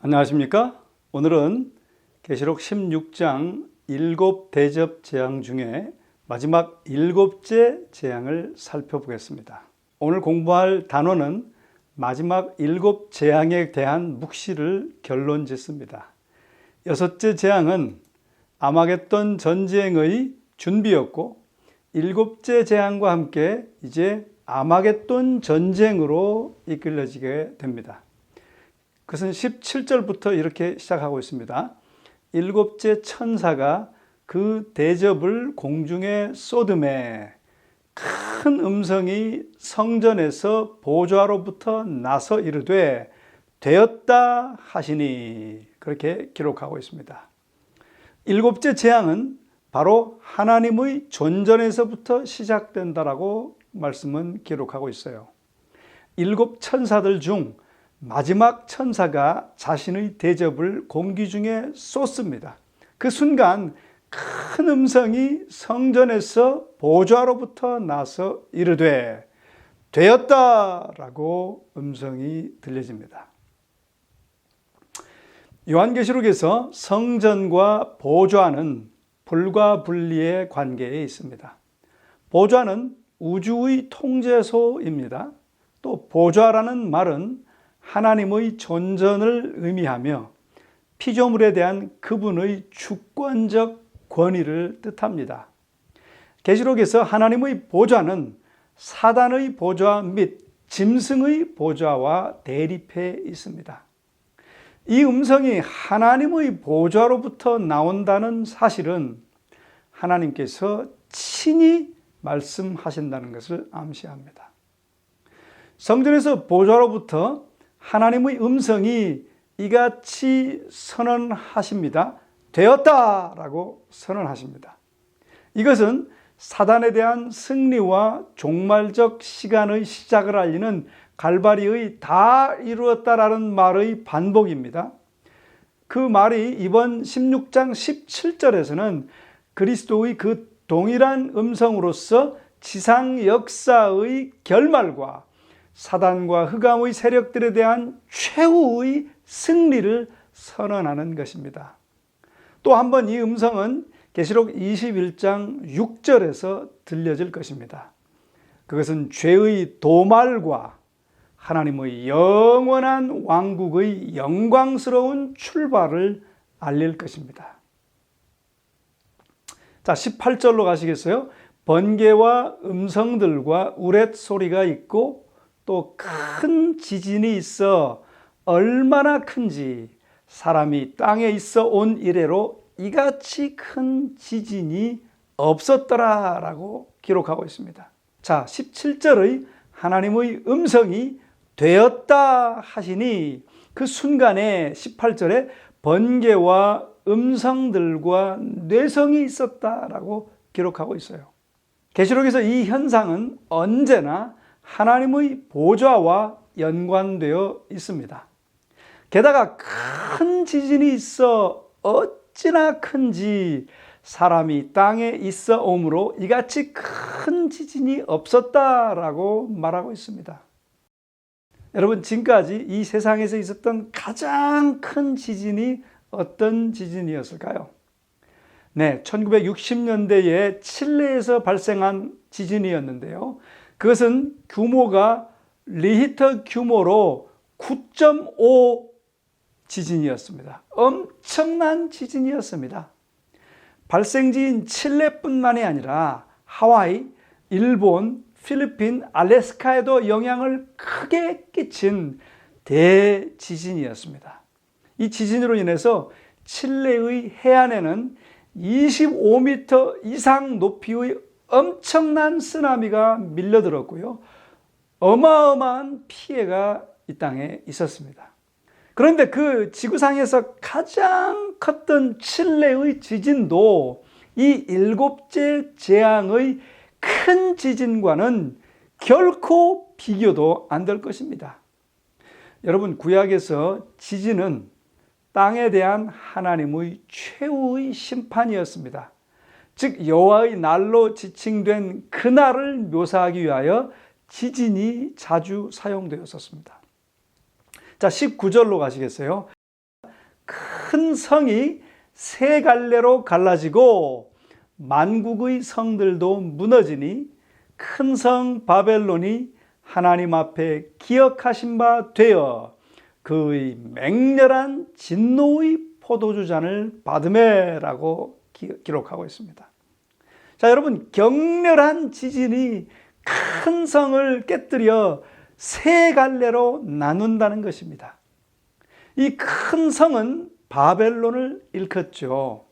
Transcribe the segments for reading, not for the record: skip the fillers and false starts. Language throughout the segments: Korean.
안녕하십니까? 오늘은 계시록 16장 7대접 재앙 중에 마지막 7째 재앙을 살펴보겠습니다. 오늘 공부할 단원은 마지막 7재앙에 대한 묵시를 결론 짓습니다. 6째 재앙은 아마겟돈 전쟁의 준비였고 7째 재앙과 함께 이제 아마겟돈 전쟁으로 이끌려지게 됩니다. 그것은 17절부터 이렇게 시작하고 있습니다. 7째 천사가 그 대접을 공중에 쏟음에 큰 음성이 성전에서 보좌로부터 나서 이르되 되었다 하시니, 그렇게 기록하고 있습니다. 7째 재앙은 바로 하나님의 존전에서부터 시작된다라고 말씀은 기록하고 있어요. 7 천사들 중 마지막 천사가 자신의 대접을 공기 중에 쏟습니다. 그 순간 큰 음성이 성전에서 보좌로부터 나서 이르되 되었다라고 음성이 들려집니다. 요한계시록에서 성전과 보좌는 불과 분리의 관계에 있습니다. 보좌는 우주의 통제소입니다. 또 보좌라는 말은 하나님의 존전을 의미하며 피조물에 대한 그분의 주권적 권위를 뜻합니다. 계시록에서 하나님의 보좌는 사단의 보좌 및 짐승의 보좌와 대립해 있습니다. 이 음성이 하나님의 보좌로부터 나온다는 사실은 하나님께서 친히 말씀하신다는 것을 암시합니다. 성전에서 보좌로부터 하나님의 음성이 이같이 선언하십니다. 되었다라고 선언하십니다. 이것은 사단에 대한 승리와 종말적 시간의 시작을 알리는 갈바리의 다 이루었다라는 말의 반복입니다. 그 말이 이번 16장 17절에서는 그리스도의 그 동일한 음성으로서 지상 역사의 결말과 사단과 흑암의 세력들에 대한 최후의 승리를 선언하는 것입니다. 또 한 번 이 음성은 계시록 21장 6절에서 들려질 것입니다. 그것은 죄의 도말과 하나님의 영원한 왕국의 영광스러운 출발을 알릴 것입니다. 자, 18절로 가시겠어요? 번개와 음성들과 우렛 소리가 있고 또 큰 지진이 있어 얼마나 큰지 사람이 땅에 있어 온 이래로 이같이 큰 지진이 없었더라라고 기록하고 있습니다. 자, 17절의 하나님의 음성이 되었다 하시니 그 순간에 18절에 번개와 음성들과 뇌성이 있었다라고 기록하고 있어요. 계시록에서 이 현상은 언제나 하나님의 보좌와 연관되어 있습니다. 게다가 큰 지진이 있어 어찌나 큰지 사람이 땅에 있어 오므로 이같이 큰 지진이 없었다라고 말하고 있습니다. 여러분, 지금까지 이 세상에서 있었던 가장 큰 지진이 어떤 지진이었을까요? 네, 1960년대에 칠레에서 발생한 지진이었는데요. 그것은 규모가 리히터 규모로 9.5 지진이었습니다. 엄청난 지진이었습니다. 발생지인 칠레뿐만이 아니라 하와이, 일본, 필리핀, 알래스카에도 영향을 크게 끼친 대지진이었습니다. 이 지진으로 인해서 칠레의 해안에는 25m 이상 높이의 엄청난 쓰나미가 밀려들었고요. 어마어마한 피해가 이 땅에 있었습니다. 그런데 그 지구상에서 가장 컸던 칠레의 지진도 이 7째 재앙의 큰 지진과는 결코 비교도 안 될 것입니다. 여러분, 구약에서 지진은 땅에 대한 하나님의 최후의 심판이었습니다. 즉 여호와의 날로 지칭된 그날을 묘사하기 위하여 지진이 자주 사용되었었습니다. 자, 19절로 가시겠어요? 큰 성이 세 갈래로 갈라지고 만국의 성들도 무너지니 큰 성 바벨론이 하나님 앞에 기억하신 바 되어 그의 맹렬한 진노의 포도주 잔을 받으매라고 기록하고 있습니다. 자, 여러분, 격렬한 지진이 큰 성을 깨뜨려 세 갈래로 나눈다는 것입니다. 이 큰 성은 바벨론을 일컫죠.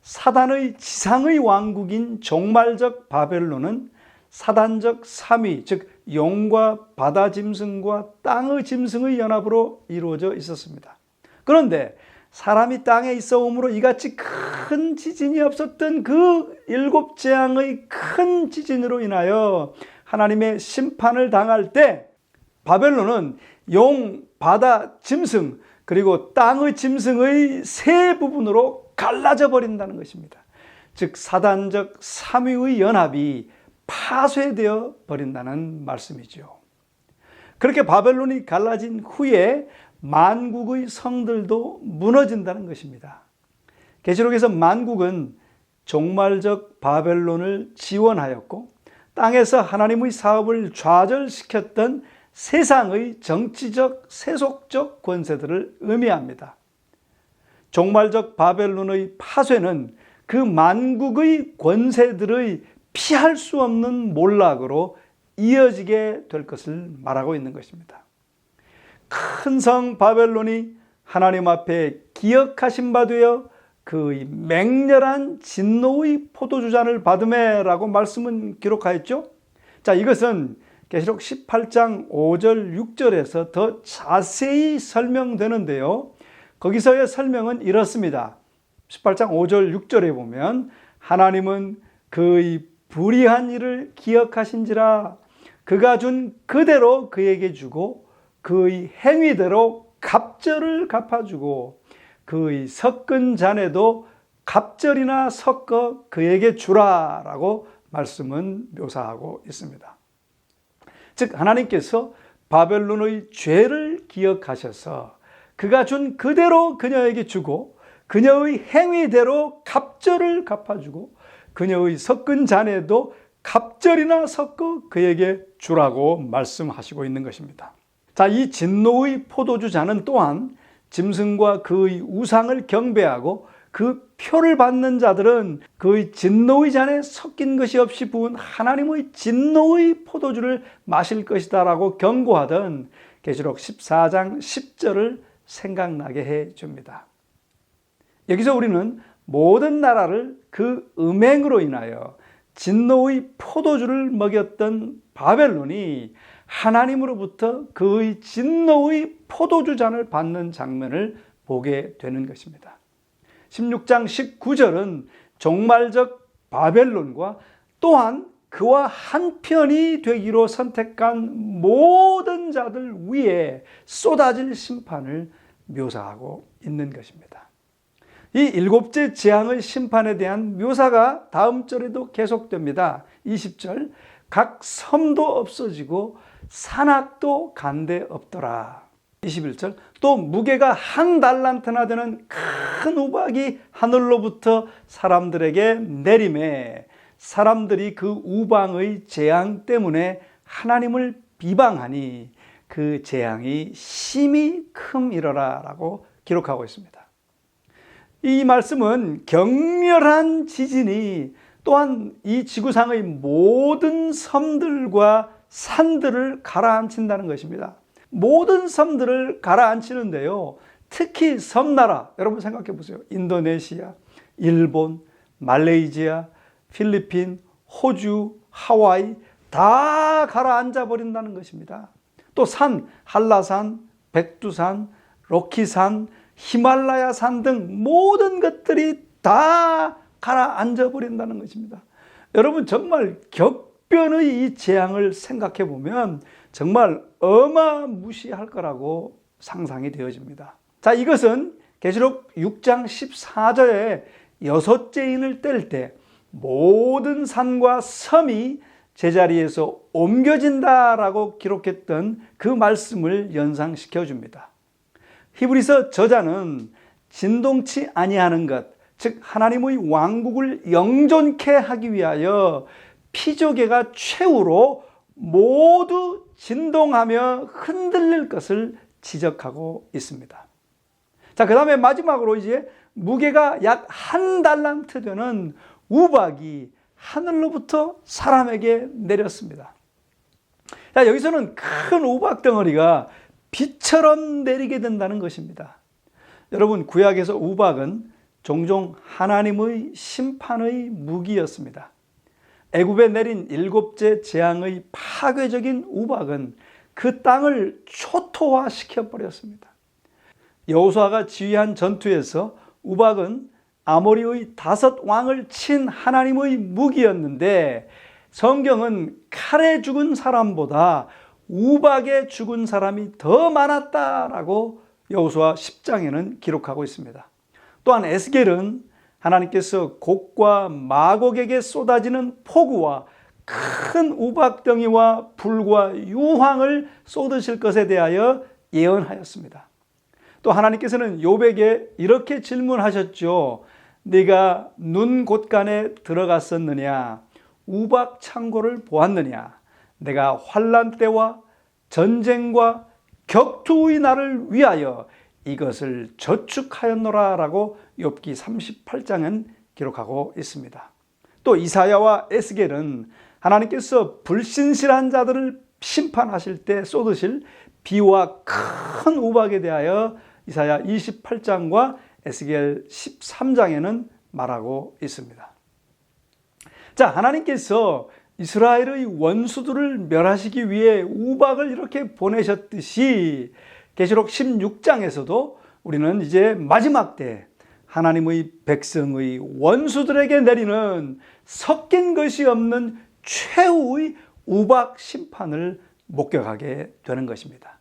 사단의 지상의 왕국인 종말적 바벨론은 사단적 3위, 즉 용과 바다 짐승과 땅의 짐승의 연합으로 이루어져 있었습니다. 그런데 사람이 땅에 있어 오므로 이같이 큰 지진이 없었던 그 7재앙의 큰 지진으로 인하여 하나님의 심판을 당할 때 바벨론은 용, 바다, 짐승 그리고 땅의 짐승의 세 부분으로 갈라져 버린다는 것입니다. 즉 사단적 3위의 연합이 파쇄되어 버린다는 말씀이죠. 그렇게 바벨론이 갈라진 후에 만국의 성들도 무너진다는 것입니다. 계시록에서 만국은 종말적 바벨론을 지원하였고 땅에서 하나님의 사업을 좌절시켰던 세상의 정치적, 세속적 권세들을 의미합니다. 종말적 바벨론의 파쇄는 그 만국의 권세들의 피할 수 없는 몰락으로 이어지게 될 것을 말하고 있는 것입니다. 큰 성 바벨론이 하나님 앞에 기억하신 바 되어 그 맹렬한 진노의 포도주잔을 받으매라고 말씀은 기록하였죠. 자, 이것은 계시록 18장 5절 6절에서 더 자세히 설명되는데요. 거기서의 설명은 이렇습니다. 18장 5절 6절에 보면 하나님은 그의 불의한 일을 기억하신지라 그가 준 그대로 그에게 주고 그의 행위대로 갑절을 갚아주고 그의 섞은 잔에도 갑절이나 섞어 그에게 주라라고 말씀은 묘사하고 있습니다. 즉 하나님께서 바벨론의 죄를 기억하셔서 그가 준 그대로 그녀에게 주고 그녀의 행위대로 갑절을 갚아주고 그녀의 섞은 잔에도 갑절이나 섞어 그에게 주라고 말씀하시고 있는 것입니다. 자, 이 진노의 포도주 잔은 또한 짐승과 그의 우상을 경배하고 그 표를 받는 자들은 그의 진노의 잔에 섞인 것이 없이 부은 하나님의 진노의 포도주를 마실 것이다 라고 경고하던 계시록 14장 10절을 생각나게 해줍니다. 여기서 우리는 모든 나라를 그 음행으로 인하여 진노의 포도주를 먹였던 바벨론이 하나님으로부터 그의 진노의 포도주 잔을 받는 장면을 보게 되는 것입니다. 16장 19절은 종말적 바벨론과 또한 그와 한편이 되기로 선택한 모든 자들 위에 쏟아질 심판을 묘사하고 있는 것입니다. 이 7째 재앙의 심판에 대한 묘사가 다음 절에도 계속됩니다. 20절, 각 섬도 없어지고 산악도 간데 없더라. 21절, 또 무게가 1달란트나 되는 큰 우박이 하늘로부터 사람들에게 내림에 사람들이 그 우방의 재앙 때문에 하나님을 비방하니 그 재앙이 심히 큼이러라 라고 기록하고 있습니다. 이 말씀은 격렬한 지진이 또한 이 지구상의 모든 섬들과 산들을 가라앉힌다는 것입니다. 모든 섬들을 가라앉히는데요. 특히 섬나라, 여러분 생각해 보세요. 인도네시아, 일본, 말레이시아, 필리핀, 호주, 하와이 다 가라앉아 버린다는 것입니다. 또 산, 한라산, 백두산, 로키산, 히말라야 산 등 모든 것들이 다 가라앉아 버린다는 것입니다. 여러분 정말 격변의 이 재앙을 생각해 보면 정말 어마무시할 거라고 상상이 되어집니다. 자, 이것은 계시록 6장 14절에 6째 인을 뗄 때 모든 산과 섬이 제자리에서 옮겨진다라고 기록했던 그 말씀을 연상시켜 줍니다. 히브리서 저자는 진동치 아니하는 것, 즉 하나님의 왕국을 영존케 하기 위하여 피조개가 최후로 모두 진동하며 흔들릴 것을 지적하고 있습니다. 자, 그 다음에 마지막으로 이제 무게가 약 1달란트 되는 우박이 하늘로부터 사람에게 내렸습니다. 자, 여기서는 큰 우박 덩어리가 비처럼 내리게 된다는 것입니다. 여러분, 구약에서 우박은 종종 하나님의 심판의 무기였습니다. 애굽에 내린 7째 재앙의 파괴적인 우박은 그 땅을 초토화시켜 버렸습니다. 여호수아가 지휘한 전투에서 우박은 아모리의 5 왕을 친 하나님의 무기였는데, 성경은 칼에 죽은 사람보다 우박에 죽은 사람이 더 많았다라고 여호수아 10장에는 기록하고 있습니다. 또한 에스겔은 하나님께서 곡과 마곡에게 쏟아지는 폭우와 큰 우박덩이와 불과 유황을 쏟으실 것에 대하여 예언하였습니다. 또 하나님께서는 욥에게 이렇게 질문하셨죠. 네가 눈 곳간에 들어갔었느냐? 우박 창고를 보았느냐? 내가 환난 때와 전쟁과 격투의 날을 위하여 이것을 저축하였노라 라고 욥기 38장은 기록하고 있습니다. 또 이사야와 에스겔은 하나님께서 불신실한 자들을 심판하실 때 쏟으실 비와 큰 우박에 대하여 이사야 28장과 에스겔 13장에는 말하고 있습니다. 자, 하나님께서 이스라엘의 원수들을 멸하시기 위해 우박을 이렇게 보내셨듯이 계시록 16장에서도 우리는 이제 마지막 때 하나님의 백성의 원수들에게 내리는 섞인 것이 없는 최후의 우박 심판을 목격하게 되는 것입니다.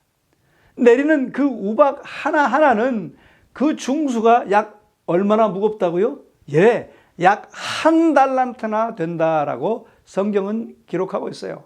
내리는 그 우박 하나하나는 그 중수가 약 얼마나 무겁다고요? 예, 약 1달란트나 된다라고 성경은 기록하고 있어요.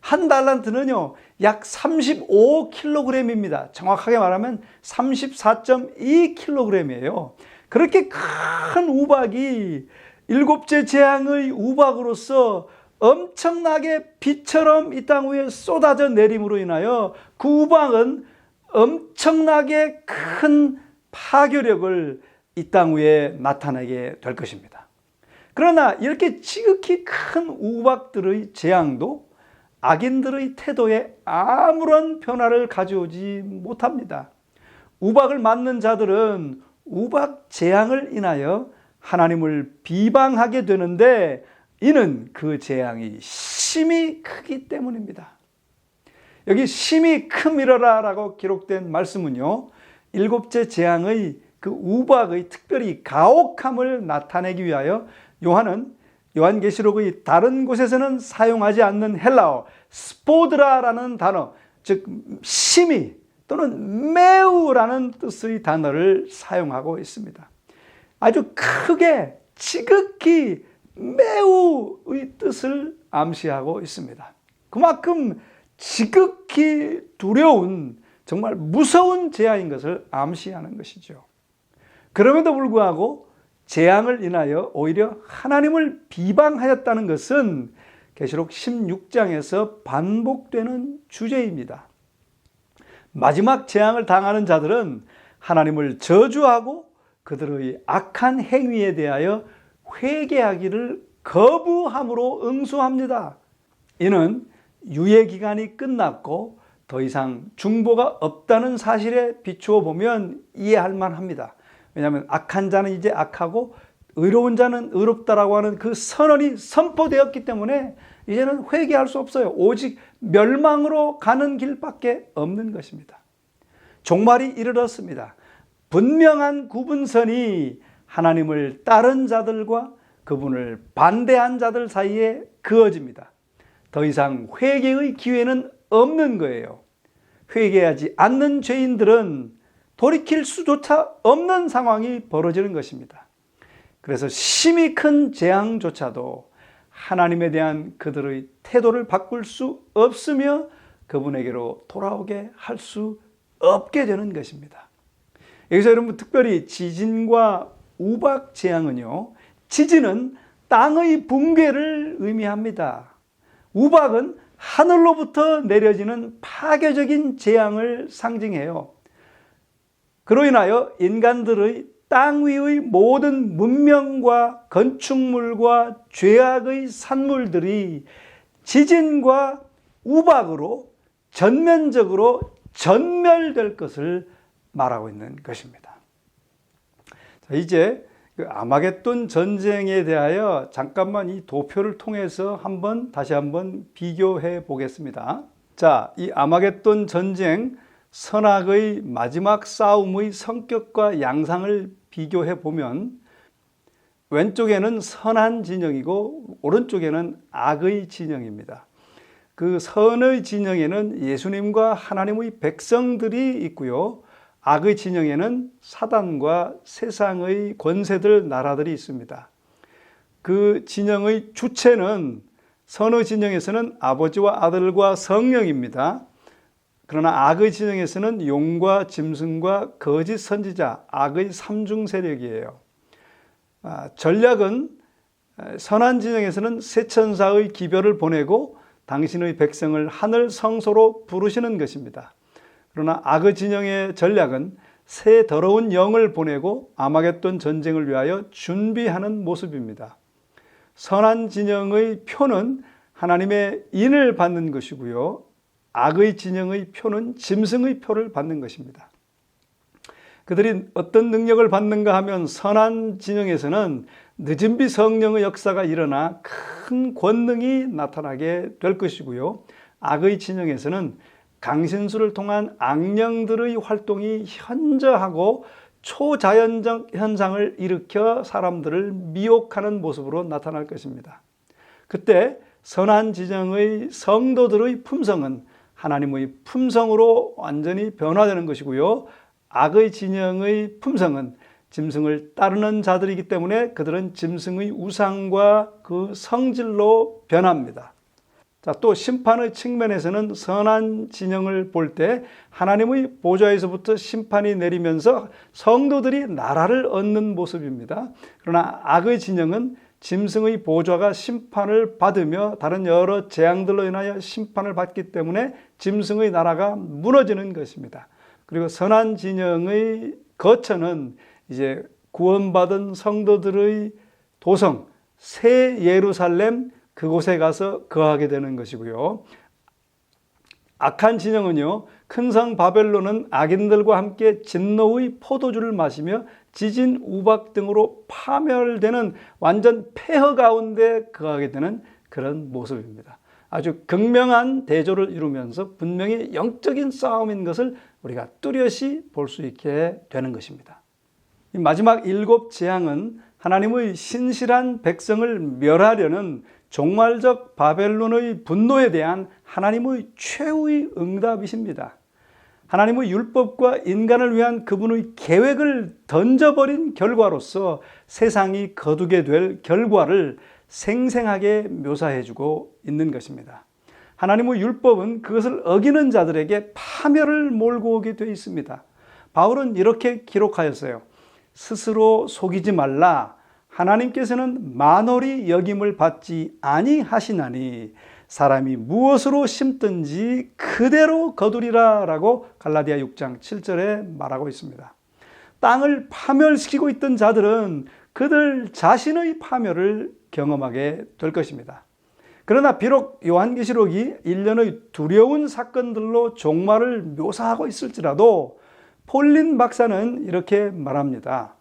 1달란트는요, 약 35kg입니다. 정확하게 말하면 34.2kg이에요. 그렇게 큰 우박이 7째 재앙의 우박으로서 엄청나게 비처럼 이 땅 위에 쏟아져 내림으로 인하여 그 우박은 엄청나게 큰 파괴력을 이 땅 위에 나타내게 될 것입니다. 그러나 이렇게 지극히 큰 우박들의 재앙도 악인들의 태도에 아무런 변화를 가져오지 못합니다. 우박을 맞는 자들은 우박 재앙을 인하여 하나님을 비방하게 되는데, 이는 그 재앙이 심히 크기 때문입니다. 여기 심히 크미러라 라고 기록된 말씀은요, 7째 재앙의 그 우박의 특별히 가혹함을 나타내기 위하여 요한계시록의 다른 곳에서는 사용하지 않는 헬라어 스포드라라는 단어, 즉 심히 또는 매우라는 뜻의 단어를 사용하고 있습니다. 아주 크게 지극히 매우의 뜻을 암시하고 있습니다. 그만큼 지극히 두려운, 정말 무서운 재앙인 것을 암시하는 것이죠. 그럼에도 불구하고 재앙을 인하여 오히려 하나님을 비방하였다는 것은 계시록 16장에서 반복되는 주제입니다. 마지막 재앙을 당하는 자들은 하나님을 저주하고 그들의 악한 행위에 대하여 회개하기를 거부함으로 응수합니다. 이는 유예 기간이 끝났고 더 이상 중보가 없다는 사실에 비추어 보면 이해할 만합니다. 왜냐하면 악한 자는 이제 악하고 의로운 자는 의롭다라고 하는 그 선언이 선포되었기 때문에 이제는 회개할 수 없어요. 오직 멸망으로 가는 길밖에 없는 것입니다. 종말이 이르렀습니다. 분명한 구분선이 하나님을 따른 자들과 그분을 반대한 자들 사이에 그어집니다. 더 이상 회개의 기회는 없는 거예요. 회개하지 않는 죄인들은 돌이킬 수조차 없는 상황이 벌어지는 것입니다. 그래서 심히 큰 재앙조차도 하나님에 대한 그들의 태도를 바꿀 수 없으며 그분에게로 돌아오게 할 수 없게 되는 것입니다. 여기서 여러분 특별히 지진과 우박 재앙은요, 지진은 땅의 붕괴를 의미합니다. 우박은 하늘로부터 내려지는 파괴적인 재앙을 상징해요. 그로 인하여 인간들의 땅 위의 모든 문명과 건축물과 죄악의 산물들이 지진과 우박으로 전면적으로 전멸될 것을 말하고 있는 것입니다. 자, 이제 그 아마겟돈 전쟁에 대하여 잠깐만 이 도표를 통해서 다시 한번 비교해 보겠습니다. 자, 이 아마겟돈 전쟁 선악의 마지막 싸움의 성격과 양상을 비교해 보면 왼쪽에는 선한 진영이고 오른쪽에는 악의 진영입니다. 그 선의 진영에는 예수님과 하나님의 백성들이 있고요. 악의 진영에는 사단과 세상의 권세들, 나라들이 있습니다. 그 진영의 주체는 선의 진영에서는 아버지와 아들과 성령입니다. 그러나 악의 진영에서는 용과 짐승과 거짓 선지자, 악의 삼중 세력이에요. 전략은 선한 진영에서는 새 천사의 기별을 보내고 당신의 백성을 하늘 성소로 부르시는 것입니다. 그러나 악의 진영의 전략은 새 더러운 영을 보내고 아마겟돈 전쟁을 위하여 준비하는 모습입니다. 선한 진영의 표는 하나님의 인을 받는 것이고요. 악의 진영의 표는 짐승의 표를 받는 것입니다. 그들이 어떤 능력을 받는가 하면 선한 진영에서는 늦은 비 성령의 역사가 일어나 큰 권능이 나타나게 될 것이고요. 악의 진영에서는 강신수를 통한 악령들의 활동이 현저하고 초자연적 현상을 일으켜 사람들을 미혹하는 모습으로 나타날 것입니다. 그때 선한 진영의 성도들의 품성은 하나님의 품성으로 완전히 변화되는 것이고요. 악의 진영의 품성은 짐승을 따르는 자들이기 때문에 그들은 짐승의 우상과 그 성질로 변합니다. 자, 또 심판의 측면에서는 선한 진영을 볼 때 하나님의 보좌에서부터 심판이 내리면서 성도들이 나라를 얻는 모습입니다. 그러나 악의 진영은 짐승의 보좌가 심판을 받으며 다른 여러 재앙들로 인하여 심판을 받기 때문에 짐승의 나라가 무너지는 것입니다. 그리고 선한 진영의 거처는 이제 구원받은 성도들의 도성 새 예루살렘, 그곳에 가서 거하게 되는 것이고요. 악한 진영은요, 큰 성 바벨론은 악인들과 함께 진노의 포도주를 마시며 지진, 우박 등으로 파멸되는 완전 폐허 가운데 거하게 되는 그런 모습입니다. 아주 극명한 대조를 이루면서 분명히 영적인 싸움인 것을 우리가 뚜렷이 볼 수 있게 되는 것입니다. 이 마지막 7 재앙은 하나님의 신실한 백성을 멸하려는 종말적 바벨론의 분노에 대한 하나님의 최후의 응답이십니다. 하나님의 율법과 인간을 위한 그분의 계획을 던져버린 결과로서 세상이 거두게 될 결과를 생생하게 묘사해주고 있는 것입니다. 하나님의 율법은 그것을 어기는 자들에게 파멸을 몰고 오게 되어 있습니다. 바울은 이렇게 기록하였어요. 스스로 속이지 말라. 하나님께서는 만홀히 여김을 받지 아니하시나니 사람이 무엇으로 심든지 그대로 거두리라 라고 갈라디아 6장 7절에 말하고 있습니다. 땅을 파멸시키고 있던 자들은 그들 자신의 파멸을 경험하게 될 것입니다. 그러나 비록 요한계시록이 일련의 두려운 사건들로 종말을 묘사하고 있을지라도 폴린 박사는 이렇게 말합니다.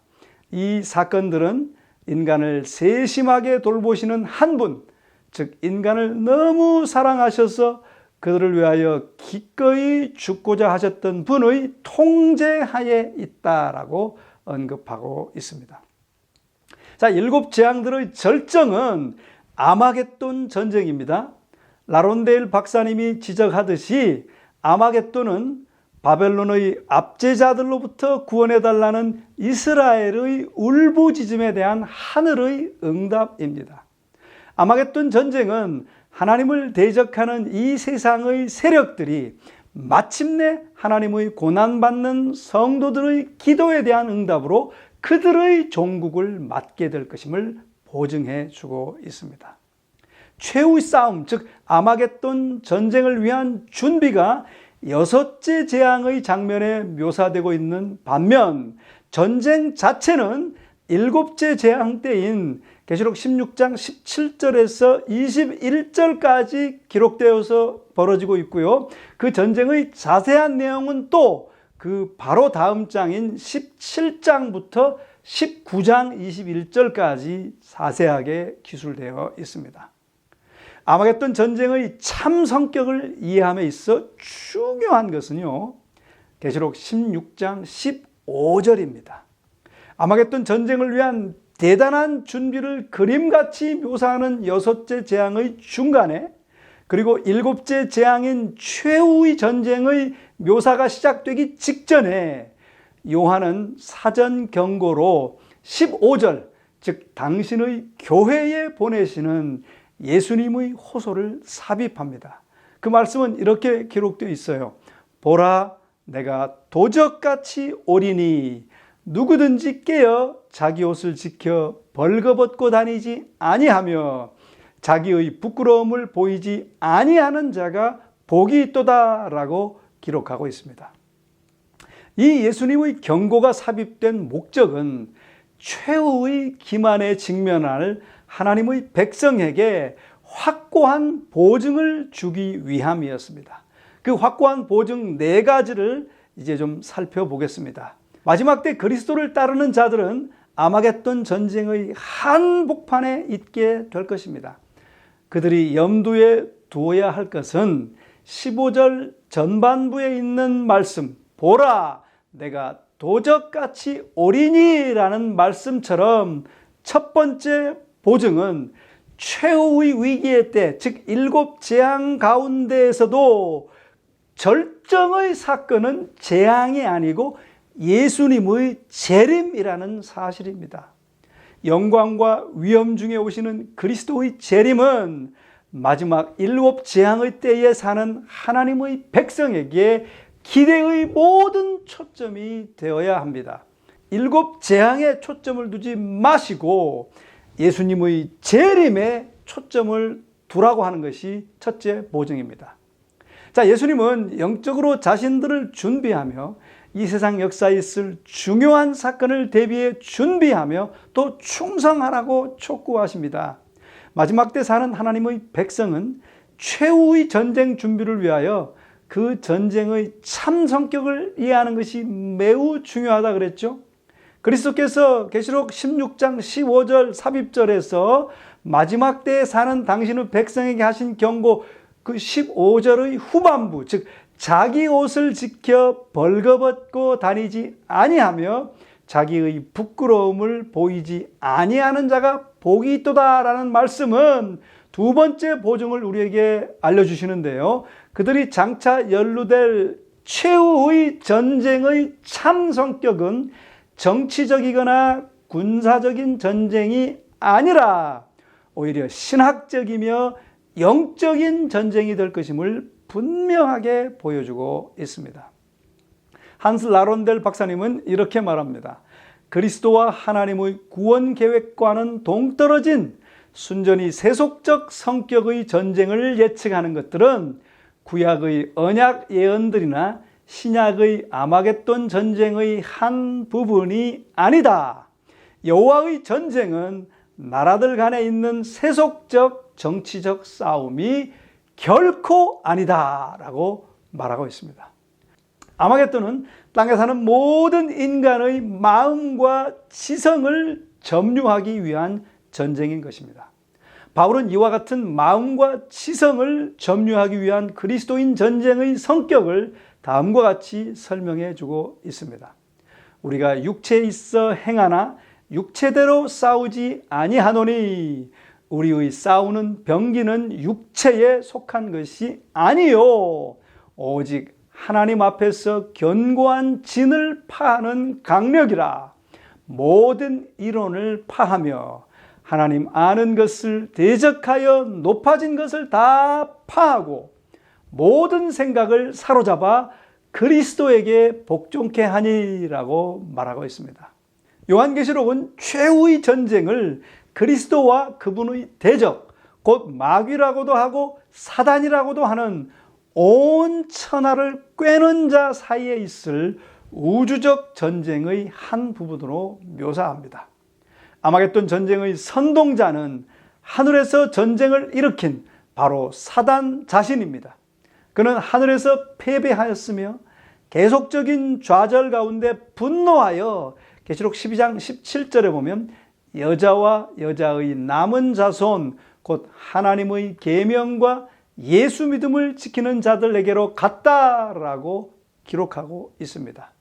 이 사건들은 인간을 세심하게 돌보시는 한 분, 즉 인간을 너무 사랑하셔서 그들을 위하여 기꺼이 죽고자 하셨던 분의 통제하에 있다라고 언급하고 있습니다. 자, 7 재앙들의 절정은 아마겟돈 전쟁입니다. 라론데일 박사님이 지적하듯이 아마겟돈은 바벨론의 압제자들로부터 구원해달라는 이스라엘의 울부짖음에 대한 하늘의 응답입니다. 아마겟돈 전쟁은 하나님을 대적하는 이 세상의 세력들이 마침내 하나님의 고난받는 성도들의 기도에 대한 응답으로 그들의 종국을 맞게 될 것임을 보증해 주고 있습니다. 최후의 싸움, 즉 아마겟돈 전쟁을 위한 준비가 여섯째 재앙의 장면에 묘사되고 있는 반면 전쟁 자체는 일곱째 재앙 때인 계시록 16장 17절에서 21절까지 기록되어서 벌어지고 있고요. 그 전쟁의 자세한 내용은 또 그 바로 다음 장인 17장부터 19장 21절까지 자세하게 기술되어 있습니다. 아마겟돈 전쟁의 참 성격을 이해함에 있어 중요한 것은요, 계시록 16장 15절입니다. 아마겟돈 전쟁을 위한 대단한 준비를 그림같이 묘사하는 여섯째 재앙의 중간에, 그리고 일곱째 재앙인 최후의 전쟁의 묘사가 시작되기 직전에 요한은 사전 경고로 15절, 즉 당신의 교회에 보내시는 예수님의 호소를 삽입합니다. 그 말씀은 이렇게 기록되어 있어요. 보라, 내가 도적같이 오리니 누구든지 깨어 자기 옷을 지켜 벌거벗고 다니지 아니하며 자기의 부끄러움을 보이지 아니하는 자가 복이 있도다 라고 기록하고 있습니다. 이 예수님의 경고가 삽입된 목적은 최후의 기만에 직면할 하나님의 백성에게 확고한 보증을 주기 위함이었습니다. 그 확고한 보증 4가지를 이제 좀 살펴보겠습니다. 마지막 때 그리스도를 따르는 자들은 아마겟돈 전쟁의 한복판에 있게 될 것입니다. 그들이 염두에 두어야 할 것은 15절 전반부에 있는 말씀, 보라, 내가 도적같이 오리니 라는 말씀처럼 첫 번째 보증은 최후의 위기의 때, 즉 일곱 재앙 가운데에서도 절정의 사건은 재앙이 아니고 예수님의 재림이라는 사실입니다. 영광과 위엄 중에 오시는 그리스도의 재림은 마지막 일곱 재앙의 때에 사는 하나님의 백성에게 기대의 모든 초점이 되어야 합니다. 일곱 재앙에 초점을 두지 마시고 예수님의 재림에 초점을 두라고 하는 것이 첫째 보증입니다. 자, 예수님은 영적으로 자신들을 준비하며 이 세상 역사에 있을 중요한 사건을 대비해 준비하며 또 충성하라고 촉구하십니다. 마지막 때 사는 하나님의 백성은 최후의 전쟁 준비를 위하여 그 전쟁의 참 성격을 이해하는 것이 매우 중요하다 그랬죠. 그리스도께서 계시록 16장 15절 삽입절에서 마지막 때에 사는 당신의 백성에게 하신 경고, 그 15절의 후반부, 즉 자기 옷을 지켜 벌거벗고 다니지 아니하며 자기의 부끄러움을 보이지 아니하는 자가 복이 있도다라는 말씀은 두 번째 보증을 우리에게 알려주시는데요. 그들이 장차 연루될 최후의 전쟁의 참 성격은 정치적이거나 군사적인 전쟁이 아니라 오히려 신학적이며 영적인 전쟁이 될 것임을 분명하게 보여주고 있습니다. 한스 라론델 박사님은 이렇게 말합니다. 그리스도와 하나님의 구원 계획과는 동떨어진 순전히 세속적 성격의 전쟁을 예측하는 것들은 구약의 언약 예언들이나 신약의 아마겟돈 전쟁의 한 부분이 아니다. 여호와의 전쟁은 나라들 간에 있는 세속적 정치적 싸움이 결코 아니다 라고 말하고 있습니다. 아마겟돈은 땅에 사는 모든 인간의 마음과 지성을 점유하기 위한 전쟁인 것입니다. 바울은 이와 같은 마음과 지성을 점유하기 위한 그리스도인 전쟁의 성격을 다음과 같이 설명해 주고 있습니다. 우리가 육체에 있어 행하나 육체대로 싸우지 아니하노니 우리의 싸우는 병기는 육체에 속한 것이 아니요 오직 하나님 앞에서 견고한 진을 파하는 강력이라. 모든 이론을 파하며 하나님 아는 것을 대적하여 높아진 것을 다 파하고 모든 생각을 사로잡아 그리스도에게 복종케 하니라고 말하고 있습니다. 요한계시록은 최후의 전쟁을 그리스도와 그분의 대적, 곧 마귀라고도 하고 사단이라고도 하는 온 천하를 꿰는 자 사이에 있을 우주적 전쟁의 한 부분으로 묘사합니다. 아마겟돈 전쟁의 선동자는 하늘에서 전쟁을 일으킨 바로 사단 자신입니다. 그는 하늘에서 패배하였으며 계속적인 좌절 가운데 분노하여 계시록 12장 17절에 보면 여자와 여자의 남은 자손 곧 하나님의 계명과 예수 믿음을 지키는 자들에게로 갔다라고 기록하고 있습니다.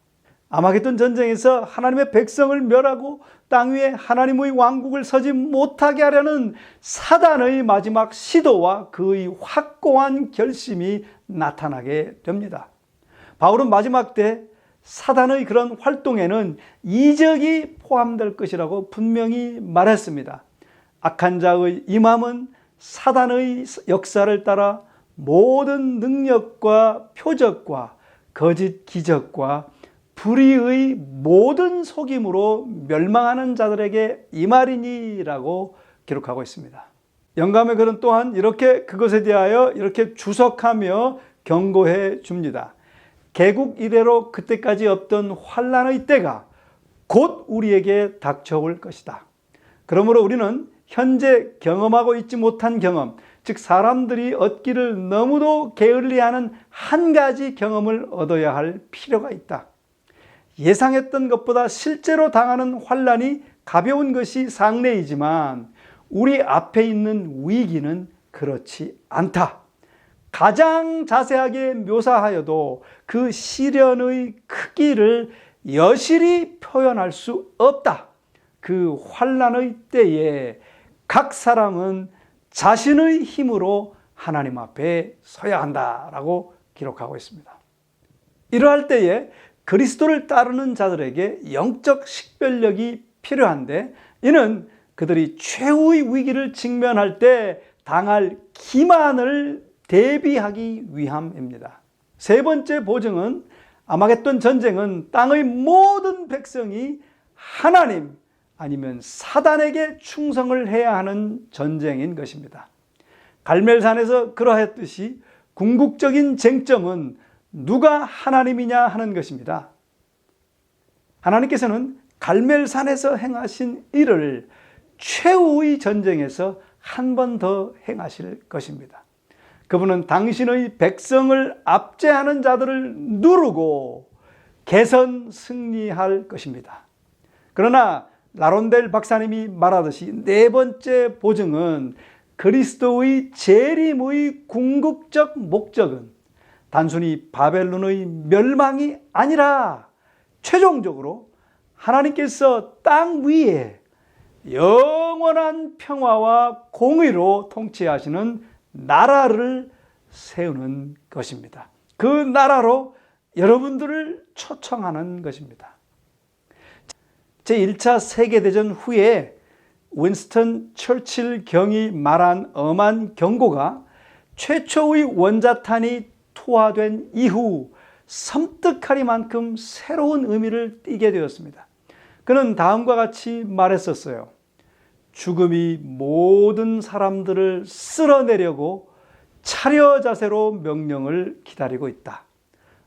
아마겟돈 전쟁에서 하나님의 백성을 멸하고 땅 위에 하나님의 왕국을 서지 못하게 하려는 사단의 마지막 시도와 그의 확고한 결심이 나타나게 됩니다. 바울은 마지막 때 사단의 그런 활동에는 이적이 포함될 것이라고 분명히 말했습니다. 악한 자의 임함은 사단의 역사를 따라 모든 능력과 표적과 거짓 기적과 불의의 모든 속임으로 멸망하는 자들에게 임하리니라고 기록하고 있습니다. 영감의 글은 또한 이렇게 그것에 대하여 이렇게 주석하며 경고해 줍니다. 개국 이래로 그때까지 없던 환난의 때가 곧 우리에게 닥쳐올 것이다. 그러므로 우리는 현재 경험하고 있지 못한 경험, 즉 사람들이 얻기를 너무도 게을리하는 한 가지 경험을 얻어야 할 필요가 있다. 예상했던 것보다 실제로 당하는 환난이 가벼운 것이 상례이지만 우리 앞에 있는 위기는 그렇지 않다. 가장 자세하게 묘사하여도 그 시련의 크기를 여실히 표현할 수 없다. 그 환난의 때에 각 사람은 자신의 힘으로 하나님 앞에 서야 한다라고 기록하고 있습니다. 이러할 때에 그리스도를 따르는 자들에게 영적 식별력이 필요한데 이는 그들이 최후의 위기를 직면할 때 당할 기만을 대비하기 위함입니다. 세 번째 보증은 아마겟돈 전쟁은 땅의 모든 백성이 하나님 아니면 사단에게 충성을 해야 하는 전쟁인 것입니다. 갈멜산에서 그러했듯이 궁극적인 쟁점은 누가 하나님이냐 하는 것입니다. 하나님께서는 갈멜산에서 행하신 일을 최후의 전쟁에서 한 번 더 행하실 것입니다. 그분은 당신의 백성을 압제하는 자들을 누르고 개선 승리할 것입니다. 그러나 라론델 박사님이 말하듯이 네 번째 보증은 그리스도의 재림의 궁극적 목적은 단순히 바벨론의 멸망이 아니라 최종적으로 하나님께서 땅 위에 영원한 평화와 공의로 통치하시는 나라를 세우는 것입니다. 그 나라로 여러분들을 초청하는 것입니다. 제1차 세계대전 후에 윈스턴 처칠 경이 말한 엄한 경고가 최초의 원자탄이 투하된 이후 섬뜩하리만큼 새로운 의미를 띠게 되었습니다. 그는 다음과 같이 말했었어요. 죽음이 모든 사람들을 쓸어내려고 차려 자세로 명령을 기다리고 있다.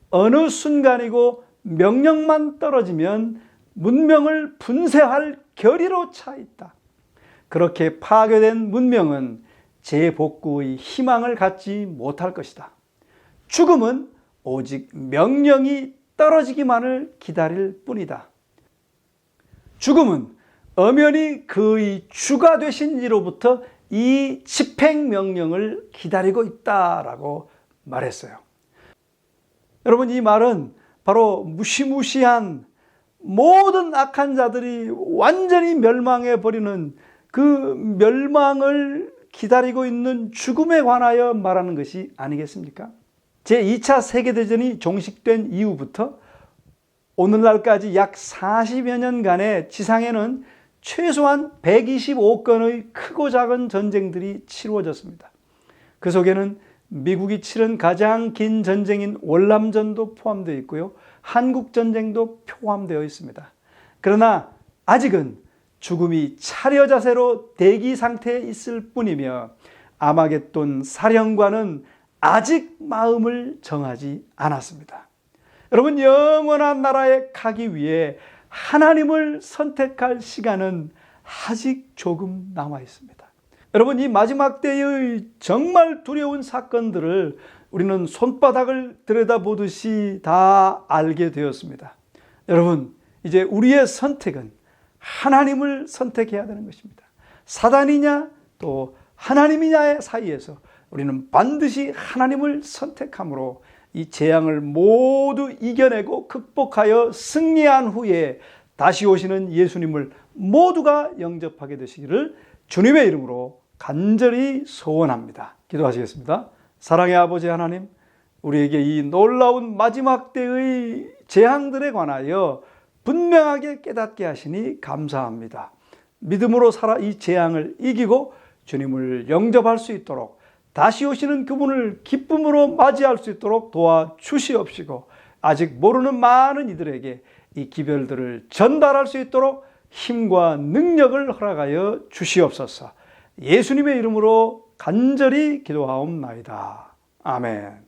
어느 순간이고 명령만 떨어지면 문명을 분쇄할 결의로 차 있다. 그렇게 파괴된 문명은 재복구의 희망을 갖지 못할 것이다. 죽음은 오직 명령이 떨어지기만을 기다릴 뿐이다. 죽음은 엄연히 그의 주가 되신 이로부터 이 집행명령을 기다리고 있다라고 말했어요. 여러분, 이 말은 바로 무시무시한 모든 악한 자들이 완전히 멸망해버리는 그 멸망을 기다리고 있는 죽음에 관하여 말하는 것이 아니겠습니까? 제2차 세계대전이 종식된 이후부터 오늘날까지 약 40여 년간의 지상에는 최소한 125건의 크고 작은 전쟁들이 치루어졌습니다. 그 속에는 미국이 치른 가장 긴 전쟁인 월남전도 포함되어 있고요. 한국전쟁도 포함되어 있습니다. 그러나 아직은 죽음이 차려 자세로 대기 상태에 있을 뿐이며 아마겟돈 사령관은 아직 마음을 정하지 않았습니다. 여러분, 영원한 나라에 가기 위해 하나님을 선택할 시간은 아직 조금 남아 있습니다. 여러분, 이 마지막 때의 정말 두려운 사건들을 우리는 손바닥을 들여다보듯이 다 알게 되었습니다. 여러분, 이제 우리의 선택은 하나님을 선택해야 되는 것입니다. 사단이냐 또 하나님이냐의 사이에서 우리는 반드시 하나님을 선택함으로 이 재앙을 모두 이겨내고 극복하여 승리한 후에 다시 오시는 예수님을 모두가 영접하게 되시기를 주님의 이름으로 간절히 소원합니다. 기도하시겠습니다. 사랑의 아버지 하나님, 우리에게 이 놀라운 마지막 때의 재앙들에 관하여 분명하게 깨닫게 하시니 감사합니다. 믿음으로 살아 이 재앙을 이기고 주님을 영접할 수 있도록, 다시 오시는 그분을 기쁨으로 맞이할 수 있도록 도와주시옵시고, 아직 모르는 많은 이들에게 이 기별들을 전달할 수 있도록 힘과 능력을 허락하여 주시옵소서. 예수님의 이름으로 간절히 기도하옵나이다. 아멘.